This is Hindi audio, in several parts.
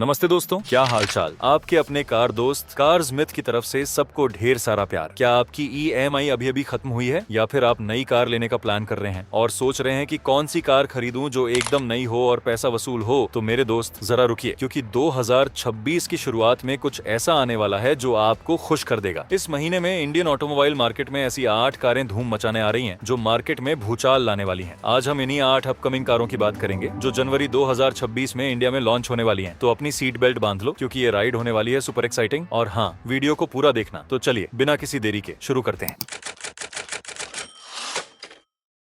नमस्ते दोस्तों, क्या हाल चाल। आपके अपने कार दोस्त कार्स मिथ की तरफ से सबको ढेर सारा प्यार। क्या आपकी EMI अभी अभी खत्म हुई है या फिर आप नई कार लेने का प्लान कर रहे हैं और सोच रहे हैं कि कौन सी कार खरीदूं जो एकदम नई हो और पैसा वसूल हो? तो मेरे दोस्त जरा रुकिए, क्योंकि 2026 की शुरुआत में कुछ ऐसा आने वाला है जो आपको खुश कर देगा। इस महीने में इंडियन ऑटोमोबाइल मार्केट में ऐसी 8 कारें धूम मचाने आ रही हैं जो मार्केट में भूचाल लाने वाली हैं। आज हम इन्हीं 8 अपकमिंग कारों की बात करेंगे जो जनवरी 2026 में इंडिया में लॉन्च होने वाली हैं। तो अपनी सीट बेल्ट बांध लो, क्योंकि ये राइड होने वाली है सुपर एक्साइटिंग। और हाँ, वीडियो को पूरा देखना। तो चलिए बिना किसी देरी के शुरू करते हैं।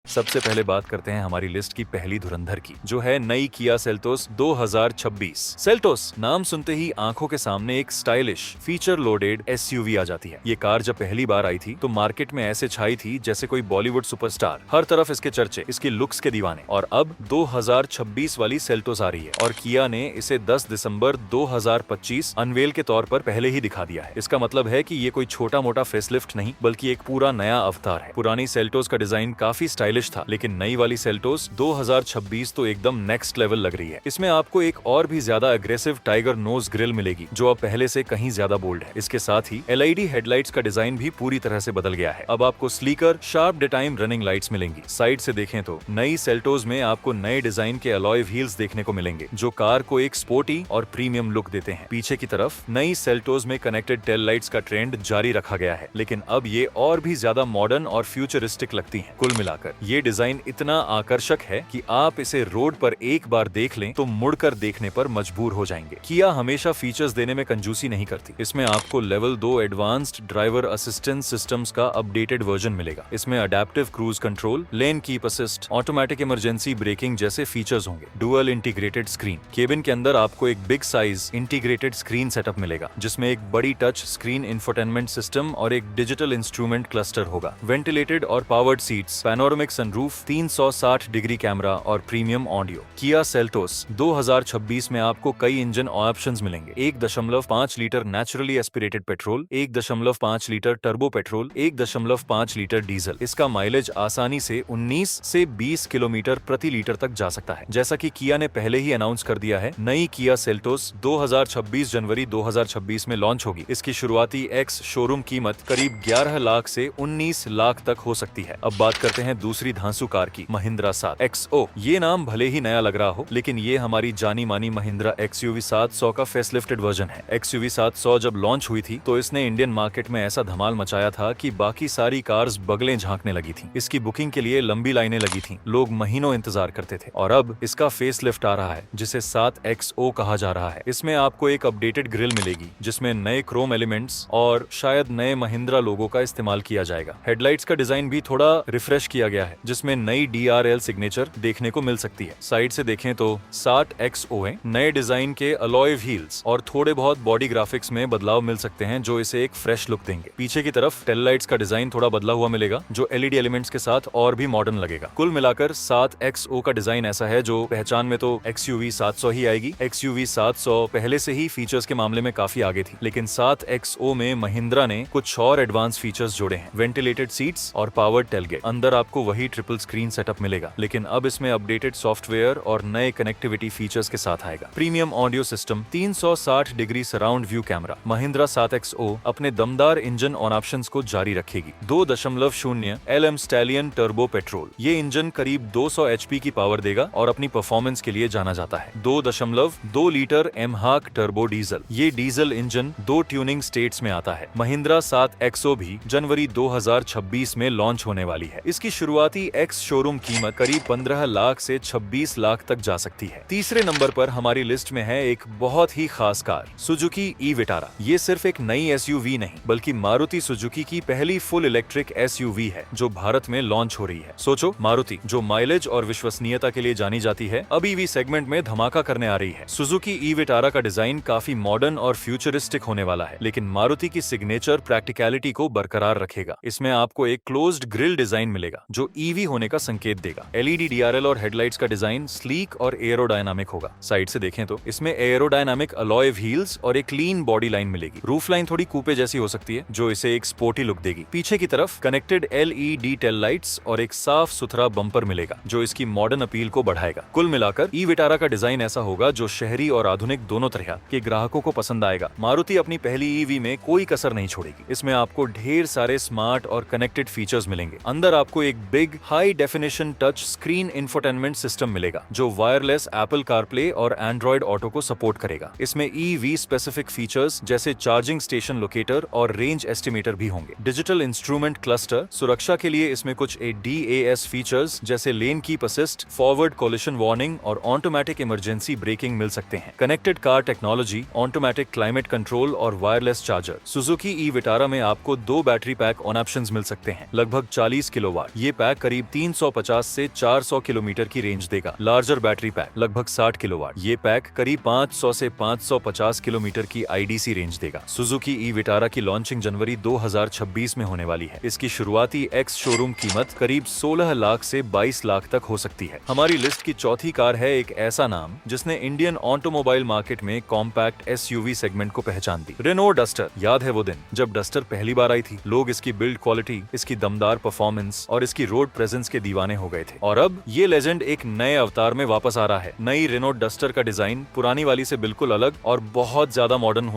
सबसे पहले बात करते हैं हमारी लिस्ट की पहली धुरंधर की, जो है नई किया सेल्टोस 2026। सेल्टोस नाम सुनते ही आंखों के सामने एक स्टाइलिश फीचर लोडेड SUV आ जाती है। ये कार जब पहली बार आई थी तो मार्केट में ऐसे छाई थी जैसे कोई बॉलीवुड सुपरस्टार। हर तरफ इसके चर्चे, इसकी लुक्स के दीवाने। और अब 2026 वाली सेल्टोस आ रही है और किया ने इसे 10 दिसंबर 2025 अनवेल के तौर पर पहले ही दिखा दिया है। इसका मतलब है कि ये कोई छोटा मोटा फेसलिफ्ट नहीं, बल्कि एक पूरा नया अवतार है। पुरानी सेल्टोस का डिजाइन काफी स्टाइलिश था, लेकिन नई वाली सेल्टोस 2026 तो एकदम नेक्स्ट लेवल लग रही है। इसमें आपको एक और भी ज्यादा अग्रेसिव टाइगर नोज ग्रिल मिलेगी, जो अब पहले से कहीं ज्यादा बोल्ड है। इसके साथ ही LED हेडलाइट्स का डिजाइन भी पूरी तरह से बदल गया है। अब आपको slicker sharp day time running lights मिलेंगी। साइड से देखें तो नई सेल्टोस में आपको नए डिजाइन के अलॉय व्हील्स देखने को मिलेंगे, जो कार को एक स्पोर्टी और प्रीमियम लुक देते हैं। पीछे की तरफ नई सेल्टोस में कनेक्टेड टेल लाइट्स का ट्रेंड जारी रखा गया है, लेकिन अब ये और भी ज्यादा मॉडर्न और फ्यूचरिस्टिक लगती हैं। कुल मिलाकर ये डिजाइन इतना आकर्षक है कि आप इसे रोड पर एक बार देख लें तो मुड़कर देखने पर मजबूर हो जाएंगे। किया हमेशा फीचर्स देने में कंजूसी नहीं करती। इसमें आपको level 2 advanced driver assistance systems का अपडेटेड वर्जन मिलेगा। इसमें अडेप्टिव क्रूज कंट्रोल, लेन keep assist, automatic emergency breaking जैसे फीचर्स होंगे। डुअल इंटीग्रेटेड स्क्रीन, केबिन के अंदर आपको एक big size integrated screen setup मिलेगा, जिसमें एक बड़ी टच स्क्रीन इंफोटेनमेंट सिस्टम और एक डिजिटल इंस्ट्रूमेंट क्लस्टर होगा। वेंटिलेटेड और powered seats, panoramic sunroof, 360 degree camera और प्रीमियम ऑडियो। किया सेल्टोस 2026 में आपको कई इंजन ऑप्शंस मिलेंगे। 1.5 litre naturally aspirated petrol, 1.5 litre turbo petrol, 1.5 litre diesel. इसका माइलेज आसानी से 19 से 20 किलोमीटर प्रति लीटर तक जा सकता है। जैसा कि किया ने पहले ही अनाउंस कर दिया है, नई किया सेल्टोस 2026 जनवरी 2026 में लॉन्च होगी। इसकी शुरुआती एक्स शोरूम कीमत करीब 11 लाख से 19 लाख तक हो सकती है। अब बात करते हैं दूसरी धांसू कार की, महिंद्रा 7XO। ये नाम भले ही नया लग रहा हो, लेकिन ये हमारी जानी मानी महिंद्रा XUV 700 का फेसलिफ्टेड वर्जन है। XUV 700 जब लॉन्च हुई थी तो इसने इंडियन मार्केट में ऐसा धमाल मचाया था कि बाकी सारी कार्स बगलें झांकने लगी थी। इसकी बुकिंग के लिए लंबी लाइनें लगी थी, लोग महीनों इंतजार करते थे। और अब इसका फेसलिफ्ट आ रहा है, जिसे 7XO कहा जा रहा है। इसमें आपको एक अपडेटेड ग्रिल मिलेगी, जिसमें नए क्रोम एलिमेंट्स और शायद नए महिंद्रा लोगो का इस्तेमाल किया जाएगा। हेडलाइट्स का डिजाइन भी थोड़ा रिफ्रेश किया गया है, जिसमें नई DRL सिग्नेचर देखने को मिल सकती है। साइड से देखें तो 7XO है। नए डिजाइन के अलॉय व्हील्स और थोड़े बहुत बॉडी ग्राफिक्स में बदलाव मिल सकते हैं, जो इसे एक फ्रेश लुक देंगे। पीछे की तरफ टेल लाइट्स का डिजाइन थोड़ा बदला हुआ मिलेगा, जो LED एलिमेंट्स के साथ और भी मॉडर्न लगेगा। कुल मिलाकर 7XO का डिजाइन ऐसा है जो पहचान में तो XUV 700 ही आएगी। XUV 700 पहले से ही फीचर्स के मामले में काफी आगे थी, लेकिन 7XO में महिंद्रा ने कुछ और एडवांस फीचर्स जोड़े हैं। वेंटिलेटेड सीट्स और पावर्ड टेलगेट। अंदर आपको वही ट्रिपल स्क्रीन सेटअप मिलेगा, लेकिन अब इसमें अपडेटेड सॉफ्टवेयर और नए कनेक्टिविटी फीचर्स के साथ आएगा। Premium audio system, 360 degree surround view camera. Mahindra 7XO अपने दमदार इंजन ऑन ऑप्शंस को जारी रखेगी। 2.0 LM स्टैलियन टर्बो पेट्रोल। ये इंजन करीब 200 HP की पावर देगा और अपनी परफॉर्मेंस के लिए जाना जाता है। 2.2 लीटर MHAC टर्बो डीजल। ये डीजल इंजन 2 ट्यूनिंग स्टेट्स में आता है। महिंद्रा 7XO भी जनवरी 2026 में लॉन्च होने वाली है। इसकी शुरुआती एक्स शोरूम कीमत करीब 15 लाख से 26 लाख तक जा सकती है। तीसरे नंबर पर हमारी लिस्ट में है एक बहुत ही खास कार, सुजुकी ई-विटारा। ये सिर्फ एक नई SUV नहीं, बल्कि मारुति सुजुकी की पहली फुल इलेक्ट्रिक SUV है, जो भारत में लॉन्च हो रही है। सोचो, मारुति जो माइलेज और विश्वसनीयता के लिए जानी जाती है, अब EV सेगमेंट में धमाका करने आ रही है। सुजुकी ई-विटारा का डिजाइन काफी मॉडर्न और फ्यूचरिस्टिक होने वाला है, लेकिन मारुति की सिग्नेचर प्रैक्टिकलिटी को बरकरार रखेगा। इसमें आपको एक क्लोज्ड ग्रिल डिजाइन मिलेगा, जो ईवी होने का संकेत देगा। एलईडी डीआरएल और हेडलाइट्स का डिजाइन स्लीक और एयरोडायनामिक होगा। साइड से देखें तो इसमें एयरोडायनामिक अलॉय व्हील्स और एक क्लीन बॉडी लाइन मिलेगी। रूफ लाइन थोड़ी कूपे जैसी हो सकती है जो इसे एक स्पोर्टी लुक देगी। पीछे की तरफ कनेक्टेड एलईडी टेल लाइट्स और एक साफ सुथरा बम्पर मिलेगा जो इसकी मॉडर्न अपील को बढ़ाएगा। कुल मिलाकर ई विटारा का डिजाइन ऐसा होगा जो शहरी और आधुनिक दोनों तरह के ग्राहकों को पसंद आएगा। मारुति अपनी पहली ईवी में कोई कसर नहीं छोड़ेगी। इसमें आपको ढेर सारे स्मार्ट और कनेक्टेड फीचर्स मिलेंगे। अंदर आपको एक big high definition touch screen infotainment system मिलेगा जो वायरलेस एप्पल कारप्ले और एंड्रॉइड ऑटो को सपोर्ट करेगा। इसमें ईवी स्पेसिफिक फीचर्स जैसे चार्जिंग स्टेशन लोकेटर और रेंज एस्टिमेटर भी होंगे। डिजिटल इंस्ट्रूमेंट क्लस्टर, सुरक्षा के लिए इसमें कुछ DAS फीचर्स जैसे lane keep assist, forward collision warning और ऑटोमेटिक इमरजेंसी ब्रेकिंग मिल सकते हैं। Connected car technology, automatic climate control और wireless charger. Suzuki E Vitara में आपको 2 बैटरी पैक ऑन ऑप्शंस मिल सकते हैं, लगभग 40 किलोवाट। ये पैक करीब 350 से 400 किलोमीटर की रेंज देगा। लार्जर बैटरी पैक लगभग 60 किलोवाट। ये पैक करीब 500 से 550 किलोमीटर की IDC रेंज देगा। सुजुकी ई विटारा की लॉन्चिंग जनवरी 2026 में होने वाली है। इसकी शुरुआती एक्स शोरूम कीमत करीब 16 लाख से 22 लाख तक हो सकती है। हमारी लिस्ट की चौथी कार है एक ऐसा नाम जिसने इंडियन ऑटोमोबाइल मार्केट में कॉम्पैक्ट SUV सेगमेंट को पहचान दी। Reno duster. याद है वो दिन जब डस्टर पहली बार आई थी? लोग इसकी बिल्ड क्वालिटी, इसकी दमदार परफॉर्मेंस और इसकी रोड प्रेजेंस के दीवाने हो गए थे। और अब ये लेजेंड एक नए अवतार में वापस आ रहा है। नई रेनो डस्टर का डिजाइन पुरानी वाली से बिल्कुल अलग और बहुत ज्यादा मॉडर्न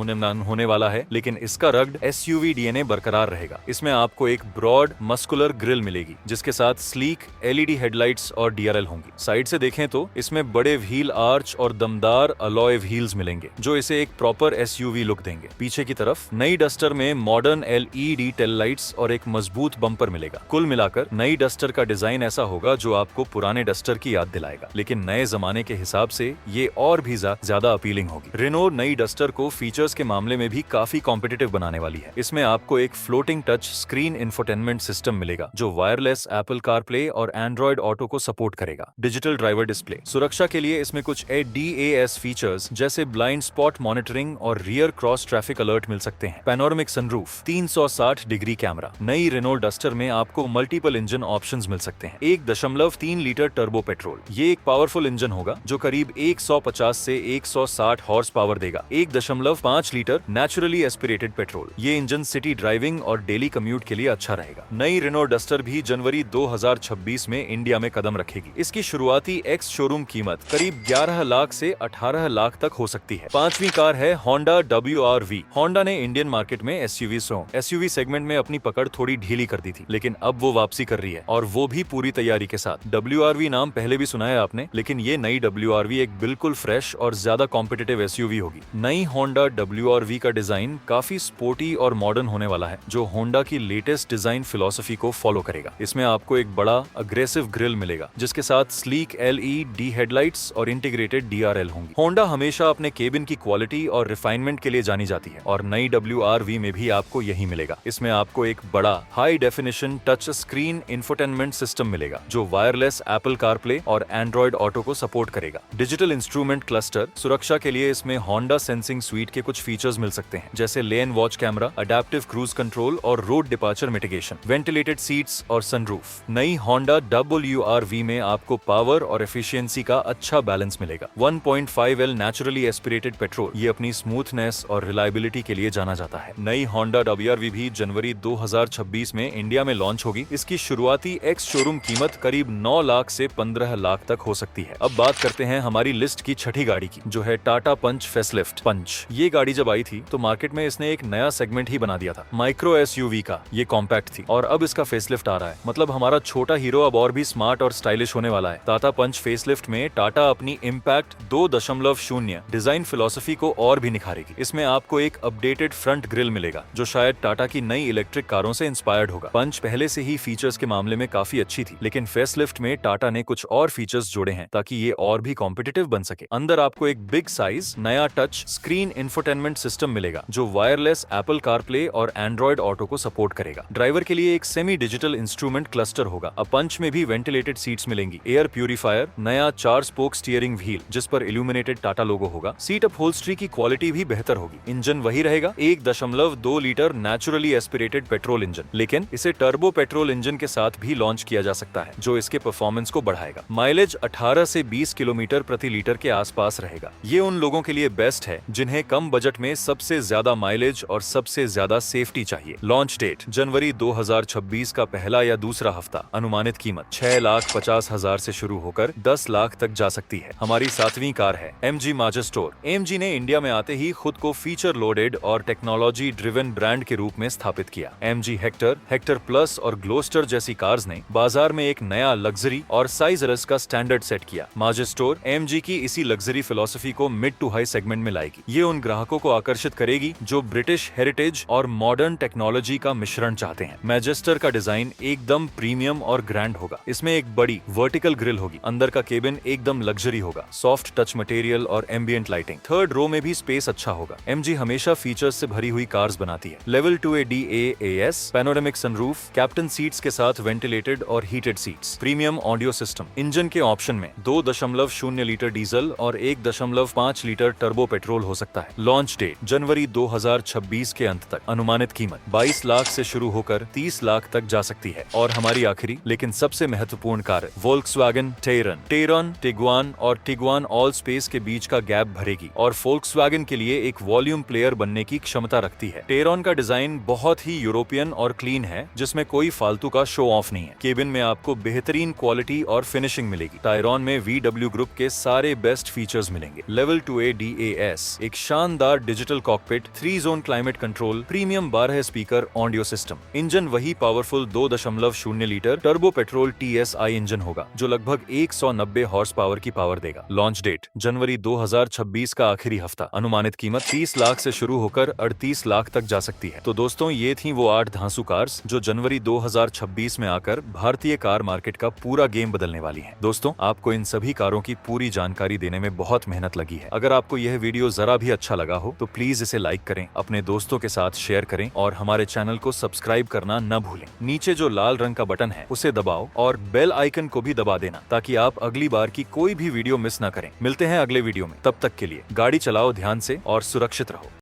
होने वाला है, लेकिन इसका रग्ड SUV DNA बरकरार रहेगा। इसमें आपको एक ब्रॉड मस्कुलर ग्रिल मिलेगी जिसके साथ स्लीक LED हेडलाइट्स और DRL होंगी। साइड से देखें तो इसमें बड़े व्हील आर्च और दमदार अलॉय व्हील्स मिलेंगे जो इसे एक प्रॉपर SUV लुक देंगे। पीछे की तरफ नई डस्टर में मॉडर्न LED टेल लाइट्स और एक मजबूत बम्पर मिलेगा। कुल मिलाकर नई डस्टर का डिजाइन ऐसा होगा जो आपको पुराने डस्टर की याद दिलाएगा, लेकिन नए जमाने के हिसाब से ये और भी ज्यादा अपीलिंग होगी। रेनो नई डस्टर को फीचर्स के मामले में भी काफी कॉम्पिटिटिव बनाने वाली है। इसमें आपको एक floating touch screen infotainment system मिलेगा जो वायरलेस एप्पल कारप्ले और एंड्रॉइड ऑटो को सपोर्ट करेगा। Digital driver display. सुरक्षा के लिए इसमें कुछ DAS फीचर्स जैसे ब्लाइंड स्पॉट मॉनिटरिंग और रियर क्रॉस ट्रैफिक अलर्ट मिल सकते हैं। Panoramic sunroof, 360 degree camera. नई रेनो डस्टर में आपको मल्टीपल इंजन ऑप्शंस मिल सकते हैं। 1.3 लीटर टर्बो पेट्रोल। ये एक पावरफुल इंजन होगा जो करीब 150 से 160 हॉर्स पावर देगा। 1.5 लीटर नेचुरली एस्पिरेटेड पेट्रोल। ये इंजन सिटी ड्राइविंग और डेली कम्यूट के लिए अच्छा रहेगा। नई रेनो डस्टर भी जनवरी 2026 में इंडिया में कदम रखेगी। इसकी शुरुआती एक्स शोरूम कीमत करीब 11 लाख से 18 लाख तक हो सकती है। पांचवी कार है होंडा WRV। होंडा ने इंडियन मार्केट में SUV सेगमेंट में अपनी पकड़ थोड़ी ढीली कर दी थी, लेकिन अब वो वापसी कर रही है और वो भी पूरी तैयारी के साथ। WRV नाम पहले भी सुना है आपने, लेकिन ये नई WRV एक बिल्कुल फ्रेश और ज्यादा कॉम्पिटिटिव SUV होगी। नई होंडा WRV का डिजाइन काफी स्पोर्टी और मॉडर्न होने वाला है जो होंडा की लेटेस्ट डिजाइन फिलॉसफी को फॉलो करेगा। इसमें आपको एक बड़ा अग्रेसिव ग्रिल मिलेगा जिसके साथ स्लीक LED हेडलाइट्स और इंटीग्रेटेड DRL होंगी। होंडा हमेशा अपने केबिन की क्वालिटी और रिफाइनमेंट के लिए जानी जाती है और नई WRV में भी आपको यही मिलेगा। इसमें आपको एक बड़ा high definition touch screen infotainment system मिलेगा जो वायरलेस एप्पल कारप्ले और एंड्रॉइड ऑटो को सपोर्ट करेगा। Digital instrument cluster. सुरक्षा के लिए इसमें होंडा सेंसिंग स्वीट के कुछ फीचर्स मिल सकते हैं जैसे lane watch camera, adaptive cruise control और road departure mitigation, ventilated seats और सनरूफ। नई होंडा WRV में आपको पावर और एफिशिएंसी का अच्छा बैलेंस मिलेगा। 1.5L नेचुरली एस्पिरेटेड पेट्रोल, ये अपनी स्मूथनेस और रिलायबिलिटी के लिए जाना जाता है। नई होंडा WRV भी जनवरी 2026 में इंडिया में लॉन्च होगी। इसकी शुरुआती एक्स शोरूम कीमत करीब 9 लाख से 15 लाख तक हो सकती है। अब बात करते हैं हमारी लिस्ट की छठी गाड़ी की जो है टाटा पंच फेसलिफ्ट। पंच ये गाड़ी जब आई थी तो मार्केट में इसने एक नया सेगमेंट ही बना दिया था। माइक्रो SUV का ये कॉम्पैक्ट थी और अब इसका फेसलिफ्ट आ रहा है। मतलब हमारा छोटा हीरो अब और भी स्मार्ट और स्टाइलिश होने वाला है। टाटा पंच फेसलिफ्ट में टाटा अपनी इम्पैक्ट 2.0 डिजाइन फिलॉसफी को और भी निखारेगी। इसमें आपको एक अपडेटेड फ्रंट ग्रिल मिलेगा जो शायद टाटा की नई इलेक्ट्रिक कारों से इंस्पायर्ड होगा। पंच पहले से ही फीचर्स के मामले में काफी अच्छी थी, लेकिन फेसलिफ्ट में टाटा ने कुछ और फीचर्स जोड़े हैं ताकि ये और भी कॉम्पिटिटिव बन सके। अंदर आपको एक बिग साइज नया टच स्क्रीन इंफोटेनमेंट सिस्टम मिलेगा जो वायरलेस एप्पल कारप्ले और एंड्रॉइड ऑटो को सपोर्ट करेगा। ड्राइवर के लिए एक सेमी डिजिटल इंस्ट्रूमेंट क्लस्टर होगा। अब पंच में भी वेंटिलेटेड सीट्स मिलेंगी, एयर प्यूरिफायर, नया 4 स्पोक स्टीयरिंग व्हील जिस पर इल्यूमिनेटेड टाटा लोगो होगा। सीट अपहोल्स्ट्री की क्वालिटी भी बेहतर होगी। इंजन वही रहेगा, 1.2 litre naturally aspirated petrol engine, लेकिन इसे टर्बो पेट्रोल इंजन के साथ भी भी लॉन्च किया जा सकता है, जो इसके परफॉर्मेंस को बढ़ाएगा। माइलेज 18 से 20 किलोमीटर प्रति लीटर के आसपास रहेगा। ये उन लोगों के लिए बेस्ट है जिन्हें कम बजट में सबसे ज्यादा माइलेज और सबसे ज्यादा सेफ्टी चाहिए। लॉन्च डेट जनवरी 2026 का पहला या दूसरा हफ्ता। अनुमानित कीमत 6,50,000 से शुरू होकर 10 लाख तक जा सकती है। हमारी 7वीं कार है MG माजेस्टोर। AMG ने इंडिया में आते ही खुद को फीचर लोडेड और टेक्नोलॉजी ड्रिवन ब्रांड के रूप में स्थापित किया। MG हेक्टर, हेक्टर प्लस और ग्लोस्टर जैसी कार्स ने बाजार में एक नया लग्जरी और साइज रस का स्टैंडर्ड सेट किया। माजेस्टोर AMG की इसी लग्जरी फिलॉसफी को मिड टू हाई सेगमेंट में लाएगी। ये उन ग्राहकों को आकर्षित करेगी जो ब्रिटिश हेरिटेज और मॉडर्न टेक्नोलॉजी का मिश्रण चाहते हैं। मैजेस्टर का डिजाइन एकदम प्रीमियम और ग्रैंड होगा। इसमें एक बड़ी वर्टिकल ग्रिल होगी। अंदर का केबिन एकदम लग्जरी होगा, सॉफ्ट टच मटेरियल और एम्बियंट लाइटिंग। थर्ड रो में भी स्पेस अच्छा होगा। MG हमेशा फीचर्स से भरी हुई कार्स बनाती है। Level 2A DAAS, panoramic sunroof, captain seats के साथ वेंटिलेटेड और heated seats, premium audio system. Engine के ऑप्शन में 2.0 लीटर डीजल और 1.5 लीटर टर्बो पेट्रोल हो सकता है। लॉन्च डेट जनवरी 2026 के अंत तक। अनुमानित कीमत 22 लाख से शुरू होकर 30 लाख तक जा सकती है। और हमारी आखिरी लेकिन सबसे महत्वपूर्ण car Volkswagen terrain. Terrain, Tiguan और टिगुआन ऑल स्पेस के बीच का गैप भरेगी और वोल्क्सवैगन के लिए एक वॉल्यूम प्लेयर बनने की क्षमता रखती है। टेरन का डिजाइन बहुत ही यूरोपियन और क्लीन है, जिसमें कोई फालतू का शो ऑफ नहीं है। केबिन में आपको बेहतरीन क्वालिटी और फिनिशिंग मिलेगी। टायरॉन में VW ग्रुप के सारे बेस्ट फीचर्स मिलेंगे। लेवल 2A DAS, एक शानदार digital cockpit, 3 zone climate control, premium 12 speaker audio system. Engine वही powerful 2.0 litre turbo petrol TSI engine होगा, जो लगभग 190 हॉर्स पावर की पावर देगा। लॉन्च डेट जनवरी 2026 का आखिरी हफ्ता। अनुमानित कीमत 30 लाख से शुरू होकर 38 लाख तक जा सकती है। तो दोस्तों, ये थी वो 8 धांसू कार्स जो जनवरी 2026 में आकर भारतीय कार मार्केट का पूरा गेम बदलने वाली हैं। दोस्तों, आपको इन सभी कारों की पूरी जानकारी देने में बहुत मेहनत लगी है। अगर आपको यह वीडियो जरा भी अच्छा लगा हो तो प्लीज इसे लाइक करें, अपने दोस्तों के साथ शेयर करें और हमारे चैनल को सब्सक्राइब करना न भूलें। नीचे जो लाल रंग का बटन है उसे दबाओ और बेल आइकन को भी दबा देना, ताकि आप अगली बार की कोई भी वीडियो मिस ना करें। मिलते हैं अगले वीडियो में। तब तक के लिए गाड़ी चलाओ ध्यान से और सुरक्षित रहो।